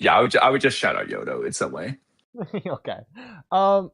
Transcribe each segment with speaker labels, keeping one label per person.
Speaker 1: Yeah, I would just shout out Yodo in some way.
Speaker 2: Okay. Um.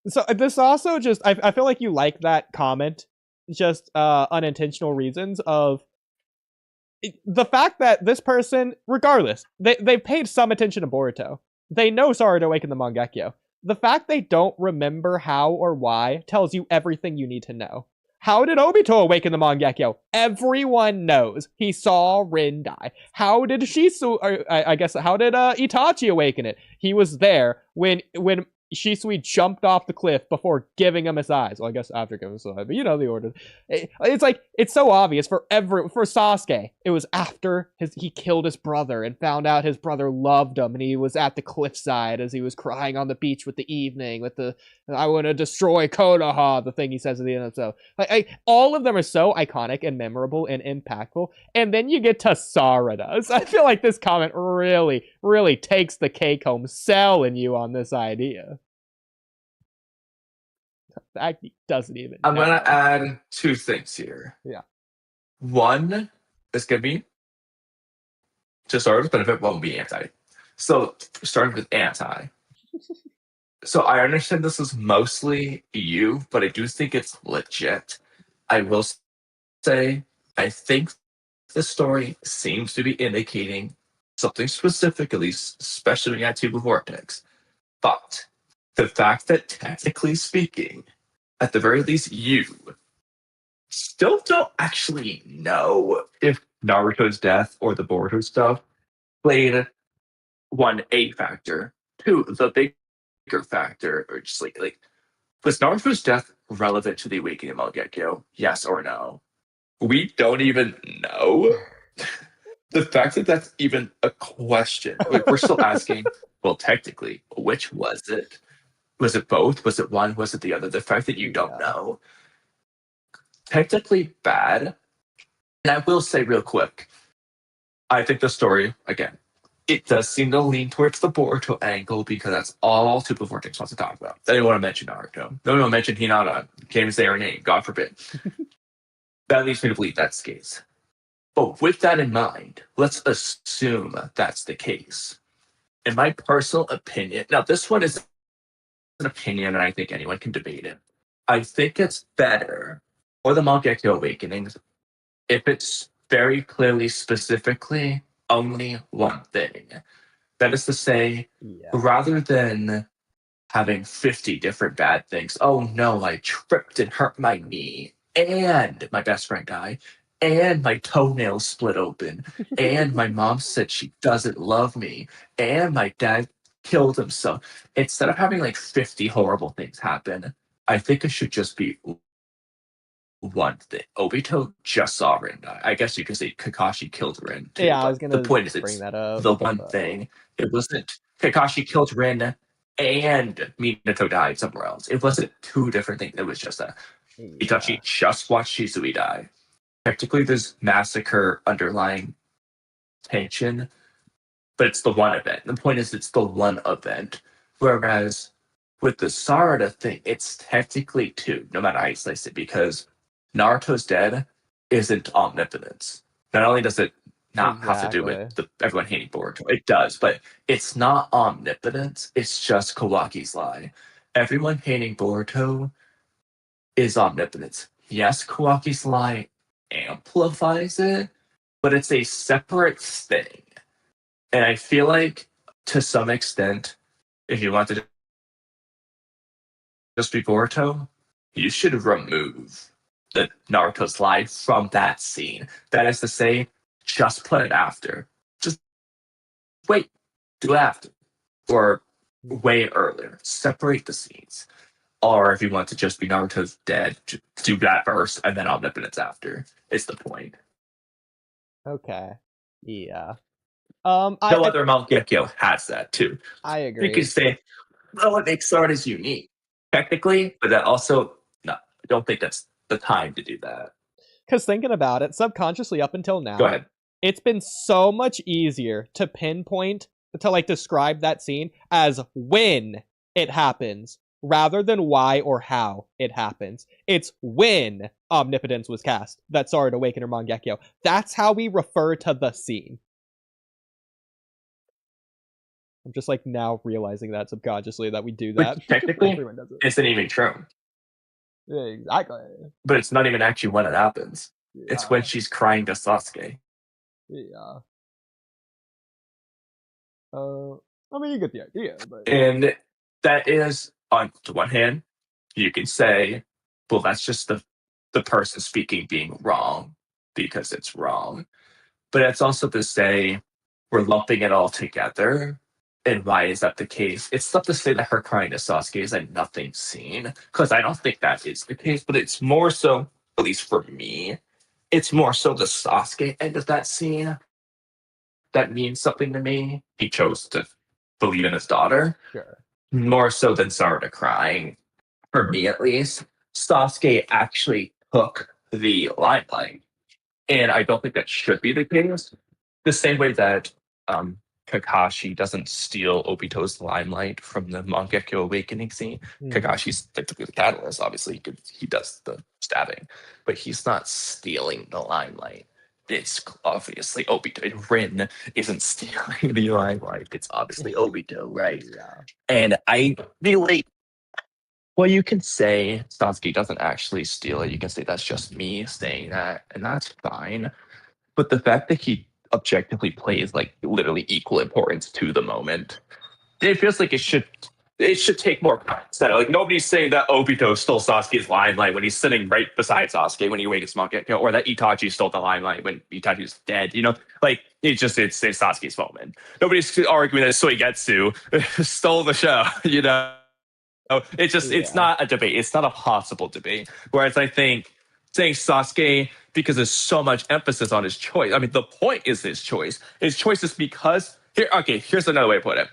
Speaker 2: So this also just I feel like you like that comment, just unintentional reasons of the fact that this person, regardless, they paid some attention to Boruto. They know Sarada awakened the Mangekyo. The fact they don't remember how or why tells you everything you need to know. How did Obito awaken the Mangekyo? Everyone knows. He saw Rin die. How did Shisu, or I guess, how did Itachi awaken it? He was there when Shisui jumped off the cliff before giving him his eyes. Well, I guess after giving him his eyes, but you know the order. It's like it's so obvious for Sasuke. It was after he killed his brother and found out his brother loved him, and he was at the cliffside as he was crying on the beach with the evening with the "I want to destroy Konoha," the thing he says at the end of the show. All of them are so iconic and memorable and impactful, and then you get to Sarada. So I feel like this comment really takes the cake home, selling you on this idea. That doesn't even.
Speaker 1: I'm gonna add two things here.
Speaker 2: Yeah.
Speaker 1: One is gonna be to Sarada's benefit won't be anti. So starting with anti. So I understand this is mostly you, but I do think it's legit. I will say I think the story seems to be indicating something specific, at least, especially when you add Tuba Vortex. But the fact that, technically speaking, at the very least, you still don't actually know if Naruto's death or the Boruto stuff played one, a factor, two, the bigger factor, or just like was Naruto's death relevant to the awakening of Mangekyo? Yes or no? We don't even know. The fact that that's even a question, like, we're still asking, well, technically, which was it? Was it both? Was it one? Was it the other? The fact that you don't know, technically bad. And I will say real quick, I think the story, again, it does seem to lean towards the Boruto angle because that's all Super Vortex wants to talk about. They don't want to mention Naruto. They don't want to mention Hinata. Can't even say her name, God forbid. That leads me to believe that's the case. But with that in mind, let's assume that's the case. In my personal opinion, now this one is an opinion and I think anyone can debate it. I think it's better for the Mangekyo Awakenings if it's very clearly, specifically, only one thing. That is to say, rather than having 50 different bad things, oh no, I tripped and hurt my knee, and my best friend died, and my toenail split open, and my mom said she doesn't love me, and my dad killed himself. Instead of having like 50 horrible things happen, I think it should just be one thing. Obito just saw Rin die. I guess you could say Kakashi killed Rin too.
Speaker 2: Yeah, I
Speaker 1: but
Speaker 2: was gonna
Speaker 1: the point is,
Speaker 2: bring
Speaker 1: it's
Speaker 2: that up.
Speaker 1: the one thing. It wasn't Kakashi killed Rin and Minato died somewhere else. It wasn't two different things. It was just a Itachi just watched Shisui die. Technically, there's massacre underlying tension, but it's the one event. The point is, it's the one event. Whereas with the Sarada thing, it's technically two, no matter how you slice it, because Naruto's dead isn't omnipotence. Not only does it not have to do with everyone hating Boruto, it does, but it's not omnipotence. It's just Kawaki's lie. Everyone hating Boruto is omnipotence. Yes, Kawaki's lie amplifies it, but it's a separate thing. And I feel like, to some extent, if you want to just be Boruto, you should remove the Naruto's lie from that scene. That is to say, just put it after. Just wait, do it after. Or way earlier. Separate the scenes. Or if you want to just be Naruto's dead, just do that first and then omnipotence after. Is the point.
Speaker 2: Okay. Yeah.
Speaker 1: No other Mangekyo has that too.
Speaker 2: I agree.
Speaker 1: You could say, well, what makes Sarada unique? Technically, but that also, no, I don't think that's the time to do that.
Speaker 2: Because thinking about it, subconsciously up until now,
Speaker 1: Go ahead.
Speaker 2: It's been so much easier to pinpoint, to like describe that scene as when it happens, rather than why or how it happens. It's when omnipotence was cast that Sarada awakened her Mangekyo. That's how we refer to the scene. I'm just like now realizing that subconsciously that we do that.
Speaker 1: Which technically
Speaker 2: Everyone does it.
Speaker 1: isn't even true.
Speaker 2: Yeah, exactly.
Speaker 1: But it's not even actually when it happens.
Speaker 2: Yeah.
Speaker 1: It's when she's crying to Sasuke.
Speaker 2: Yeah. I mean, you get the idea, but
Speaker 1: And that is, on the one hand, you can say, well, that's just the person speaking being wrong because it's wrong. But it's also to say we're lumping it all together. And why is that the case? It's not to say that her crying to Sasuke is a nothing scene, because I don't think that is the case, but it's more so, at least for me, it's more so the Sasuke end of that scene that means something to me. He chose to believe in his daughter
Speaker 2: sure.
Speaker 1: more so than Sarada crying. For me, at least, Sasuke actually took the limelight, and I don't think that should be the case. The same way that Kakashi doesn't steal Obito's limelight from the Mangekyo Awakening scene. Kakashi's technically the catalyst. Obviously, he does the stabbing, but he's not stealing the limelight. It's obviously Obito. And Rin isn't stealing the limelight. It's obviously Obito, right?
Speaker 2: Yeah.
Speaker 1: And I feel like, well, you can say Sasuke doesn't actually steal it. You can say that's just me saying that, and that's fine. But the fact that he objectively plays like literally equal importance to the moment, it feels like it should take more context. Like nobody's saying that Obito stole Sasuke's limelight when he's sitting right beside Sasuke when he wakes Mangekyo, or that Itachi stole the limelight when Itachi's dead. You know, like it's Sasuke's moment. Nobody's arguing that Soigetsu stole the show. You know. It's not a debate. It's not a possible debate. Whereas I think saying Sasuke because there's so much emphasis on his choice. I mean, the point is his choice. His choice is because here's another way to put it.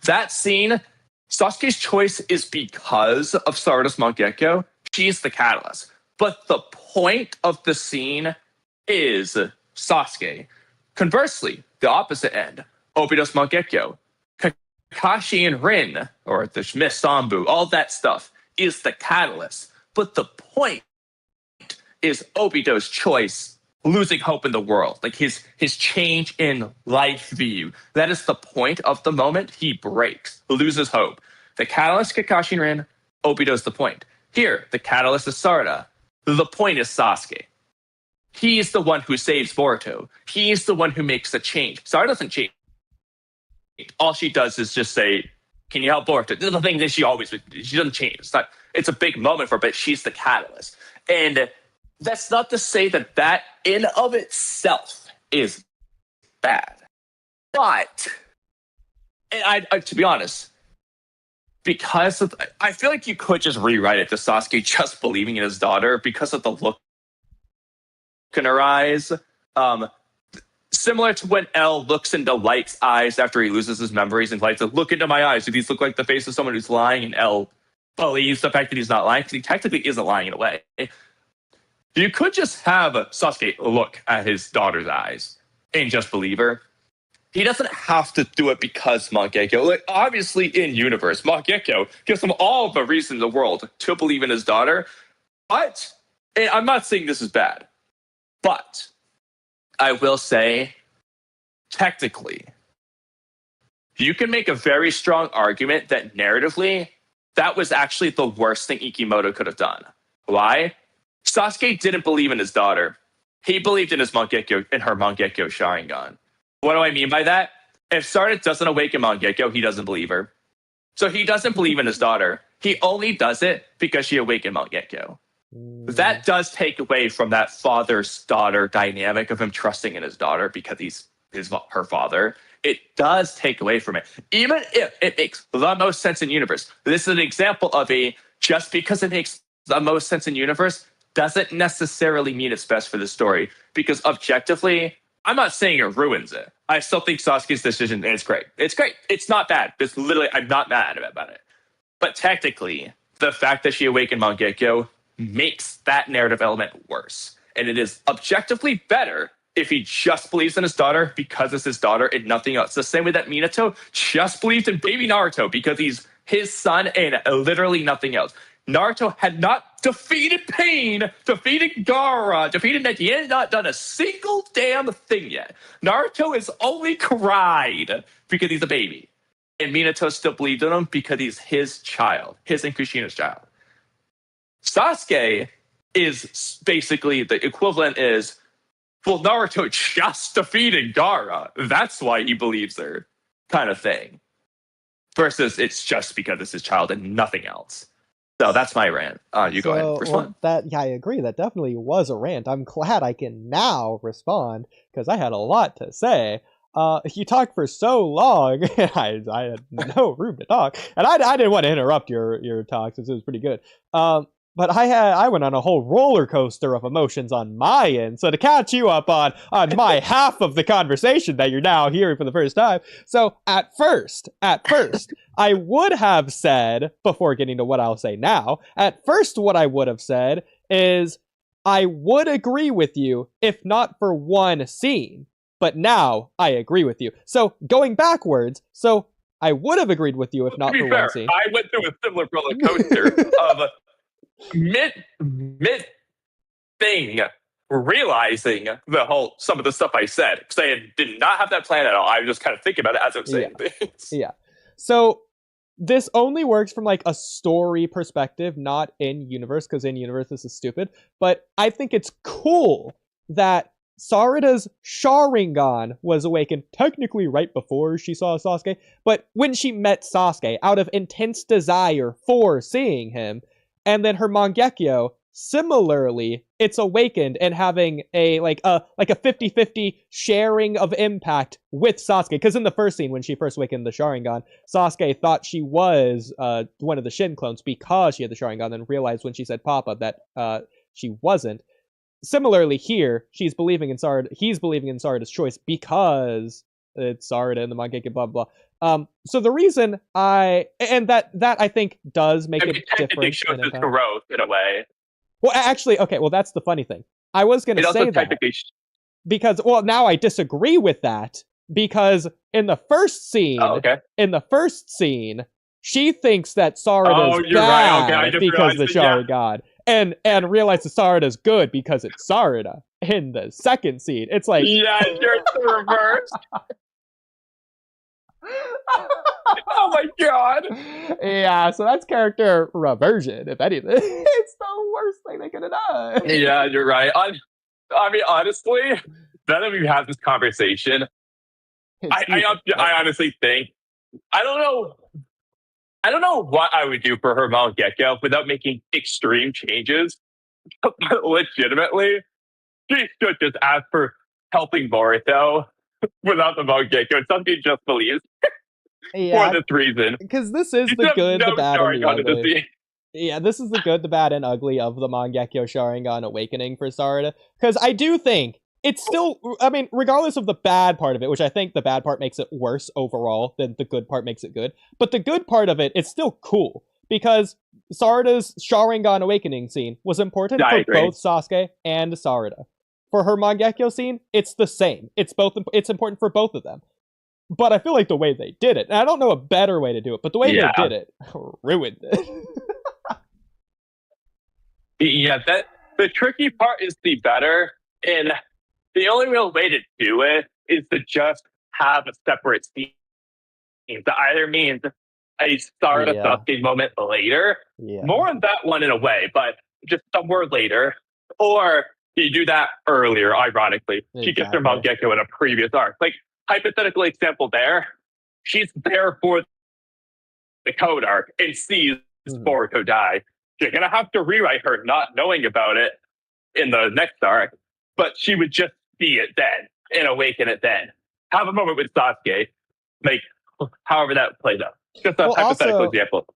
Speaker 1: That scene, Sasuke's choice is because of Sarada's Mangekyo. She's the catalyst. But the point of the scene is Sasuke. Conversely, the opposite end, Obito's Mangekyo. Kakashi and Rin, or the Miss Sambu, all that stuff is the catalyst. But the point is Obito's choice, losing hope in the world, like his change in life view. That is the point of the moment. He breaks, loses hope. The catalyst, Kakashi and Rin, Obito's the point. Here, the catalyst is Sarada. The point is Sasuke. He's the one who saves Boruto. He's the one who makes the change. Sarada doesn't change. All she does is just say, "Can you help Boruto?" This is the thing that she doesn't change. It's a big moment for her, but she's the catalyst. And that's not to say that in of itself is bad. But, and I to be honest, because I feel like you could just rewrite it to Sasuke just believing in his daughter because of the look in her eyes. Similar to when L looks into Light's eyes after he loses his memories, and Light says, "Look into my eyes. Do these look like the face of someone who's lying?" And L believes the fact that he's not lying, because he technically isn't lying in a way. You could just have Sasuke look at his daughter's eyes and just believe her. He doesn't have to do it because Mangekyo. Like, obviously, in universe, Mangekyo gives him all the reason in the world to believe in his daughter. But, and I'm not saying this is bad, but I will say, technically, you can make a very strong argument that narratively, that was actually the worst thing Ikimoto could have done. Why? Sasuke didn't believe in his daughter. He believed in her Mangekyo Sharingan. What do I mean by that? If Sarada doesn't awaken Mangekyo, he doesn't believe her. So he doesn't believe in his daughter. He only does it because she awakened Mangekyo. That does take away from that father-daughter dynamic of him trusting in his daughter because he's her father. It does take away from it. Even if it makes the most sense in universe. This is an example of just because it makes the most sense in universe doesn't necessarily mean it's best for the story. Because objectively, I'm not saying it ruins it. I still think Sasuke's decision is great. It's great. It's not bad. It's literally, I'm not mad about it. But technically, the fact that she awakened Mangekyo makes that narrative element worse. And it is objectively better if he just believes in his daughter because it's his daughter and nothing else. The same way that Minato just believed in baby Naruto because he's his son and literally nothing else. Naruto had not defeated Pain, defeated Gaara, defeated Neji. He had not done a single damn thing yet. Naruto has only cried because he's a baby. and Minato still believed in him because he's his child, his and Kushina's child. Sasuke is basically the equivalent is, well, Naruto just defeated Gaara. That's why he believes her, kind of thing. Versus it's just because it's his child and nothing else. So that's my rant. You go ahead. Respond.
Speaker 2: I agree. That definitely was a rant. I'm glad I can now respond because I had a lot to say. You talked for so long, I had no room to talk, and I didn't want to interrupt your talk since it was pretty good. But I went on a whole roller coaster of emotions on my end. So to catch you up on my half of the conversation that you're now hearing for the first time. So at first, I would have said, before getting to what I'll say now, at first what I would have said is I would agree with you if not for one scene. But now I agree with you. So going backwards, so I would have agreed with you if not for one scene.
Speaker 1: I went through a similar roller coaster of mid thing realizing some of the stuff I said because I did not have that plan at all. I was just kind of thinking about it as I was saying things.
Speaker 2: Yeah. So this only works from like a story perspective, not in universe, because in universe this is stupid. But I think it's cool that Sarada's Sharingan was awakened technically right before she saw Sasuke, but when she met Sasuke out of intense desire for seeing him. And then her Mangekyo, similarly, it's awakened and having a 50-50 sharing of impact with Sasuke. Because in the first scene, when she first awakened the Sharingan, Sasuke thought she was one of the Shin clones because she had the Sharingan, then realized when she said Papa that she wasn't. Similarly here, he's believing in Sarada's choice because it's Sarada and the Mangekyo, blah, blah. So the reason that I think does make it different. It
Speaker 1: shows his growth in a way.
Speaker 2: Well, actually, okay. Well, that's the funny thing. I was going to say that because now I disagree with that because in the first scene, she thinks that Sarada's bad because the Sharingan, and realizes Sarada's good because it's Sarada. In the second scene, it's like
Speaker 1: you're the reverse. Oh my god!
Speaker 2: Yeah, so that's character reversion, if anything. It's the worst thing they could have done.
Speaker 1: Yeah, you're right. I mean, honestly, now that we've had this conversation, I honestly think I don't know what I would do for her Mangekyo without making extreme changes. But legitimately, she should just ask for helping Boruto without the Mangekyo. It's something he just believes.
Speaker 2: Yeah,
Speaker 1: for this reason.
Speaker 2: Because this is the good, the bad, and the ugly. Yeah, this is the good, the bad, and ugly of the Mangekyo Sharingan awakening for Sarada. Because I do think it's still, I mean, regardless of the bad part of it, which I think the bad part makes it worse overall than the good part makes it good, but the good part of it, it's still cool. Because Sarada's Sharingan awakening scene was important for both Sasuke and Sarada. For her Mangekyo scene, it's the same. It's important for both of them. But I feel like the way they did it, and I don't know a better way to do it, but the way they did it ruined it.
Speaker 1: Yeah, the tricky part is the better, and the only real way to do it is to just have a separate scene. That either means a Sarada Sasuke moment later, more on that one in a way, but just somewhere later, or you do that earlier, ironically. She gets her Mangekyo in a previous arc. Like, hypothetical example there, she's there for the code arc and sees Boruto die. You're going to have to rewrite her not knowing about it in the next arc, but she would just see it then and awaken it then. Have a moment with Sasuke, like, however that plays out. Just a hypothetical example.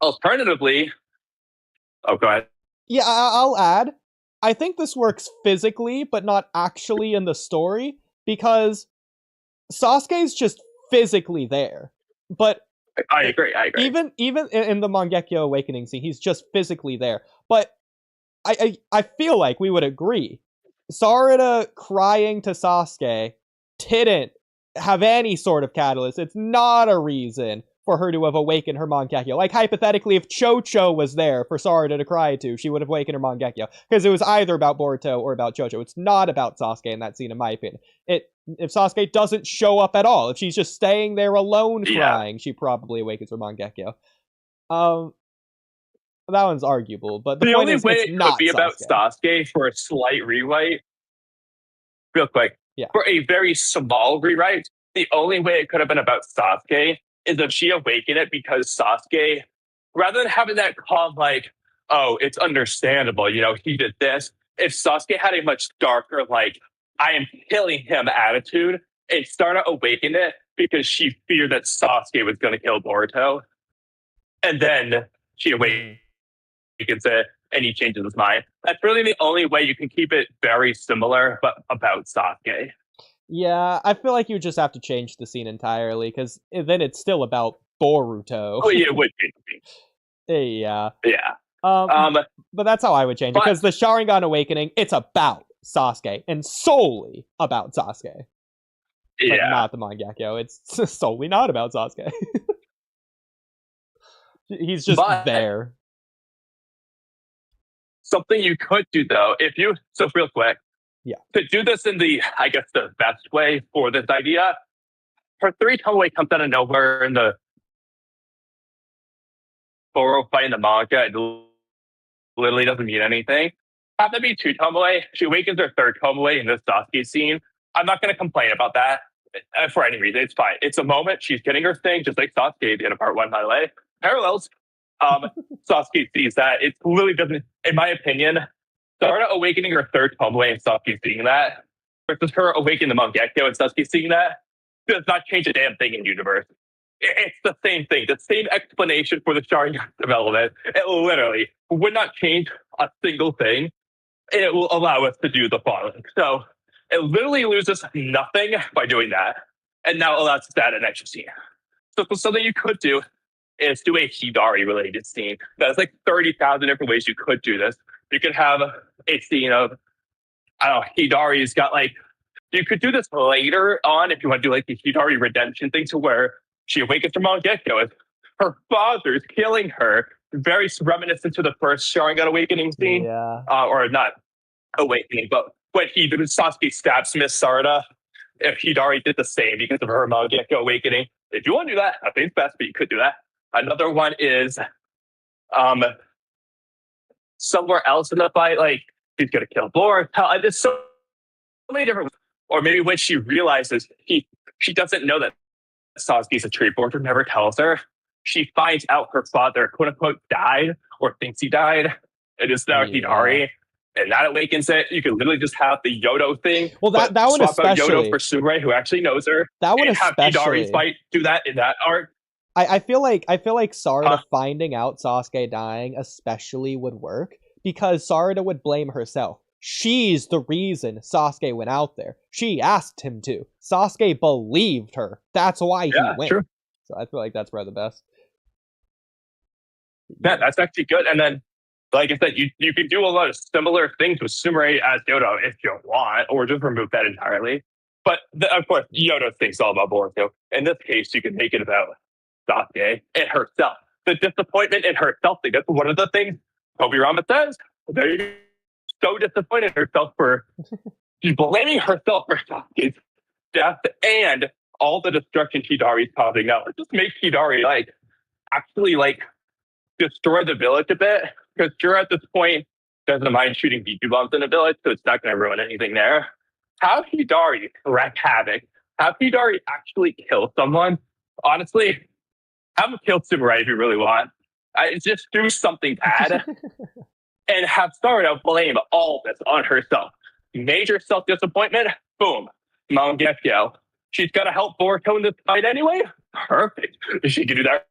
Speaker 1: Alternatively, go ahead.
Speaker 2: Yeah, I'll add, I think this works physically, but not actually in the story, because Sasuke's just physically there, but
Speaker 1: I agree.
Speaker 2: Even in the Mangekyo awakening scene, he's just physically there. But I feel like we would agree, Sarada crying to Sasuke didn't have any sort of catalyst. It's not a reason for her to have awakened her Mangekyo. Like, hypothetically, if Cho-Cho was there for Sarada to cry to, she would have awakened her Mangekyo. Because it was either about Boruto or about Cho-Cho. It's not about Sasuke in that scene, in my opinion. If Sasuke doesn't show up at all, if she's just staying there alone crying, she probably awakens her Mangekyo. That one's arguable, but the
Speaker 3: only way
Speaker 2: it's
Speaker 3: it
Speaker 2: not
Speaker 3: could be about Sasuke for a slight rewrite, real quick, for a very small rewrite, the only way it could have been about Sasuke is if she awakened it because Sasuke, rather than having that calm, like, oh, it's understandable, you know, he did this. If Sasuke had a much darker, like, I am killing him attitude, and Sarada awakened it because she feared that Sasuke was going to kill Boruto. And then she awakens it and he changes his mind. That's really the only way you can keep it very similar, but about Sasuke.
Speaker 2: Yeah, I feel like you just have to change the scene entirely, because then it's still about Boruto.
Speaker 3: Oh, yeah, it would be.
Speaker 2: Yeah.
Speaker 3: Yeah.
Speaker 2: But that's how I would change it, because the Sharingan Awakening, it's about Sasuke, and solely about Sasuke.
Speaker 3: Yeah.
Speaker 2: But not the Mangekyo. It's solely not about Sasuke. He's just there.
Speaker 3: Something you could do, though, so real quick, to do this in the, I guess, the best way for this idea, her 3-tome comes out of nowhere in the Boro fight in the manga. It literally doesn't mean anything. Have to be 2-tome. She awakens her 3rd-tome in this Sasuke scene. I'm not going to complain about that for any reason. It's fine. It's a moment. She's getting her thing, just like Sasuke did in part 1, by the way. Parallels. Sasuke sees that. It literally doesn't, in my opinion, Sarada awakening her 3rd-tome and Sasuke seeing that, versus her awakening the Mangekyo and Sasuke seeing that, does not change a damn thing in universe. It's the same thing, the same explanation for the Sharingan development. It literally would not change a single thing, and it will allow us to do the following. So it literally loses nothing by doing that, and now allows us to add an extra scene. So something you could do is do a Hidari-related scene. There's like 30,000 different ways you could do this. You could have a scene of, I don't know, Hidari's got like, you could do this later on if you want to do like the Hidari redemption thing, to where she awakens from Mangekyo. Her father's killing her. Very reminiscent to the first Sharingan awakening scene.
Speaker 2: Yeah.
Speaker 3: Or not awakening, but when Sasuke stabs Miss Sarada, if Hidari did the same because of her Mangekyo awakening. If you want to do that, I think it's best, but you could do that. Another one is somewhere else in the fight, like he's gonna kill Boruto. There's so many different, or maybe when she realizes she doesn't know that Sasuke's a tree. Boruto never tells her. She finds out her father, quote unquote, died or thinks he died. It is now Hidari, and that awakens it. You could literally just have the Yodo thing.
Speaker 2: Well, that one
Speaker 3: swap
Speaker 2: especially.
Speaker 3: out Yodo for Sumire, who actually knows her.
Speaker 2: That one
Speaker 3: and
Speaker 2: especially.
Speaker 3: Have Hidari's fight do that in that arc.
Speaker 2: I feel like Sarada finding out Sasuke dying especially would work, because Sarada would blame herself. She's the reason Sasuke went out there. She asked him to. Sasuke believed her. That's why he went.
Speaker 3: True.
Speaker 2: So I feel like that's probably the best.
Speaker 3: Yeah, that's actually good. And then, like I said, you can do a lot of similar things with Sumire as Yodo if you want, or just remove that entirely. But of course, Yodo thinks all about Boruto. In this case, you can make it about Sasuke and herself. The disappointment in herself thing. That's one of the things Tobirama says. They're so disappointed in herself for she's blaming herself for Sasuke's death and all the destruction Hidari's causing now. Just make Hidari actually destroy the village a bit, because Jura at this point doesn't mind shooting B2 bombs in the village, so it's not going to ruin anything there. Have Hidari wreak havoc. Have Hidari actually kill someone. Honestly, have him kill Sumire if you really want. Just do something bad and have Sarada blame all this on herself. Major self-disappointment, boom, Mangekyo. She's got to help Boruto in this fight anyway? Perfect. She can do that